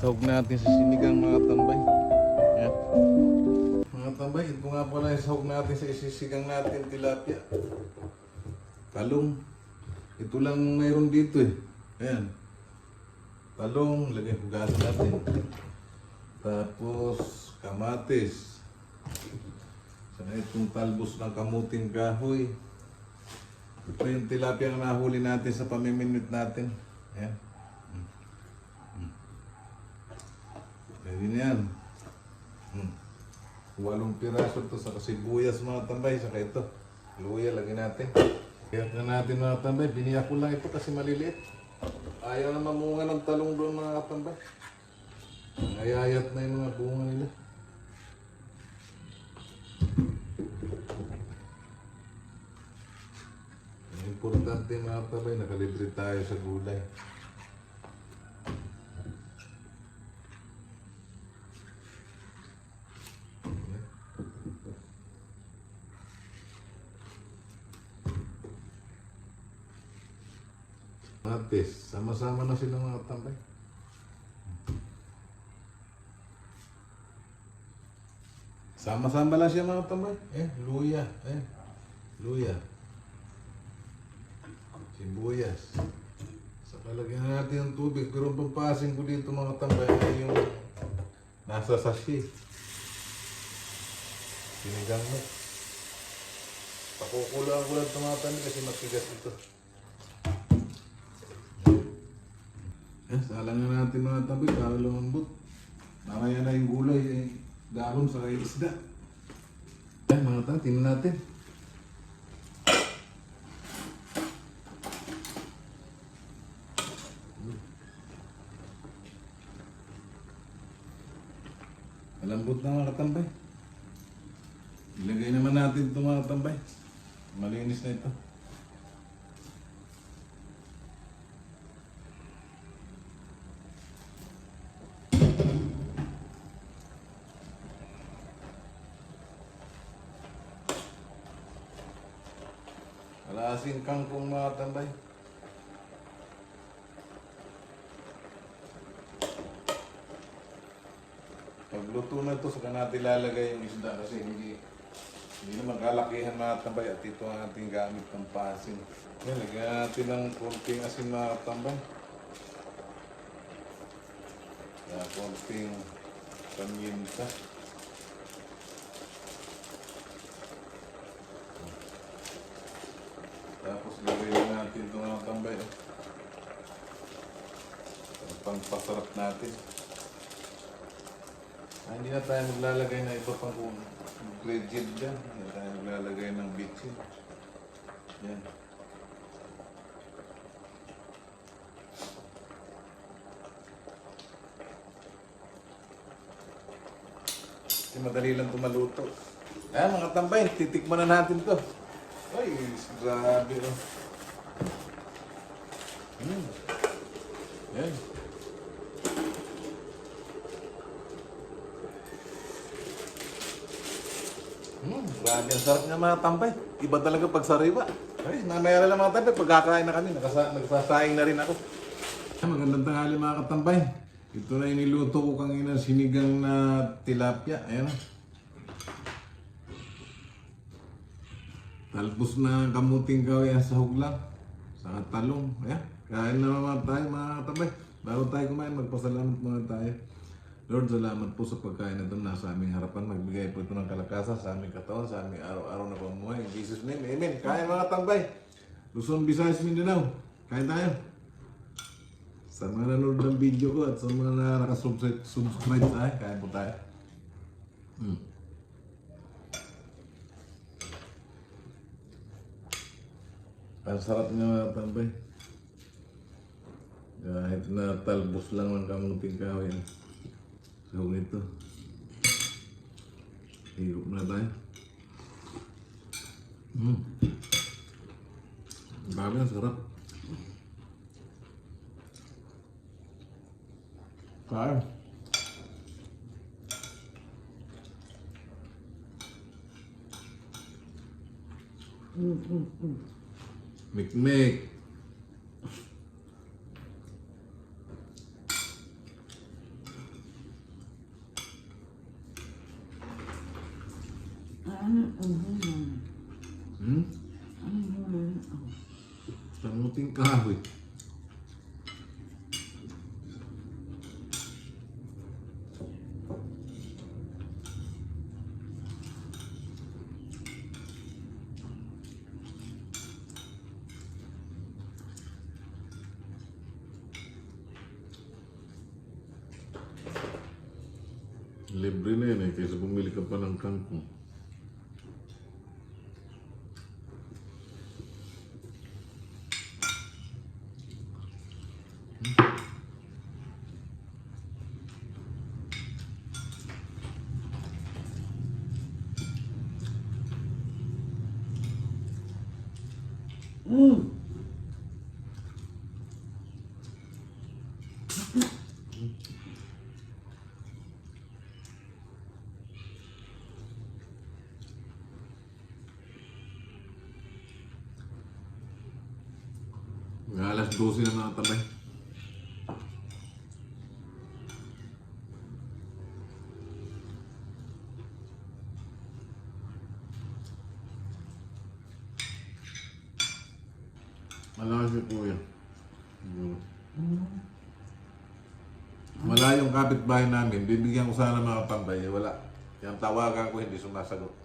Sahog natin sa sinigang mga tambay. Yan. Mga tambay, ito nga pala yung sahog natin sa isisigang natin tilapia. Talong. Ito lang mayroon dito eh. Ayan. Talong, lagay hugasan natin. Tapos kamatis. Saka itong talbos ng kamuting kahoy. Ito yung tilapia na nahuli natin sa pamiminute natin. Ayan. Pwede na yan. 8 piraso ito sa sibuyas mga tambay. Saka ito. Luya lagyan natin. Kaya na natin mga tambay. Biniyak ko lang ito kasi maliliit. Ayaw na mamunga ng talong doon mga tambay. Ayayat na yung mga bunga nila. Importante mga tambay, nakalibre tayo sa gulay. Matis, sama-sama na sila mga tambay. Sama-sama lang siya mga tambay. Luya. Luya. Sibuyas. Saka lagyan natin ng tubig. Pero ang pampasin ko dito mga tambay ay yung nasa sashi. Sinigang mo. Pakukulaan ko lang ito mga tambay kasi matigas ito. Salang na natin mga tambay para lumambot. Mamaya na yung gulay dahon sa isda. Mga tambay, tingnan natin. Malambot na mga katambay. Ilagay naman natin ito mga katambay. Malinis na ito. Alasing kangkong mga katambay. Pagluto na ito, saka natin lalagay yung isda kasi hindi naman kalakihan mga tambay at ito ang ating gamit ng pasin. Yan, lagyan natin ng konting asin mga tambay. Konting paminta. Tapos lagyan natin ito mga tambay. Pangpasarap natin. Hindi na tayo maglalagay na iba pang gradient dyan. Hindi na tayo maglalagay ng bitchin. Yan. Kasi madali lang ito maluto. Ayan mga tambay, titikman na natin ito. Ay, grabe oh. Yan. Grabe ang sarap niya mga tambay. Iba talaga pag sariwa. Ay, namaya lang mga tambay. Pagkakain na kami, nagsasaing na rin ako. Magandang tanghali mga katambay. Ito na iniluto ko kanina sinigang na tilapia. Ayan. Talbos na kamuting kahoy sa huglang. Sa talong. Ayan. Kain na naman tayo mga katambay. Bago tayo kumain, magpasalamat muna tayo. Lord, salamat po sa pagkain na ito nasa aming harapan. Magbigay po ito ng kalakasan sa aming katawan, sa aming araw-araw na pamumuhay. In Jesus' name, Amen. Kain mga tambay. Luzon, Visayas, Mindanao. Kain tayo. Sa mga nanonood ng video ko at sa mga nakasubscribe sa akin, kain po tayo. Ang sarap niya mga tambay. Kahit na talbos lang ng kamuting kahoy. So ito. Hirap na tayo. Grabe ang sarap. Kaya. Mikmik. Ang bulan. Hmm? Ang bulan. Kamuting kahoy. Libre na yun eh, kaysa bumili ka pa ng kangkong. Alas 12 na mga tabay. Malakas si Kuya. Malayong kapitbahay namin, bibigyan ko sana mga tambay. Wala. Yung tawagan ko hindi sumasagot.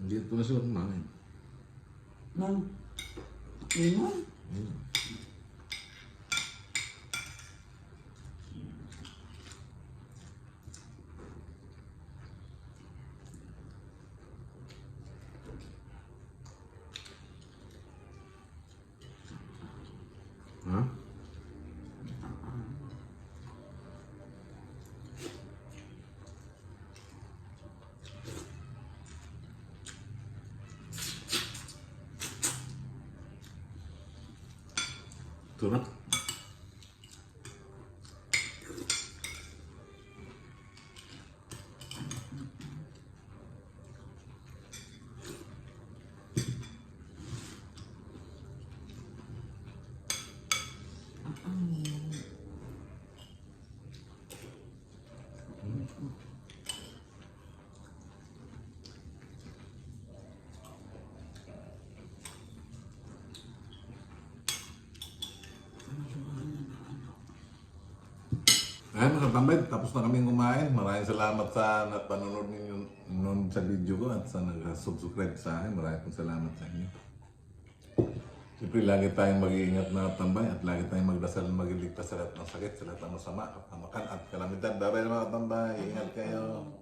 Hindi ito na sila kumain. Inom? Ha? Ito na. Ayan mga tambay, tapos na kaming kumain. Maraming salamat sa panonood ninyo noon sa video ko at sa nag-subscribe sa akin. Maraming pong salamat sa inyo. Siyempre, lagi tayong mag-iingat na tambay at lagi tayong magdasal magiligtas sa lahat ng sakit, sa lahat ng masama, kapamakan at kalamidad. Bye-bye mga tambay, ingat kayo.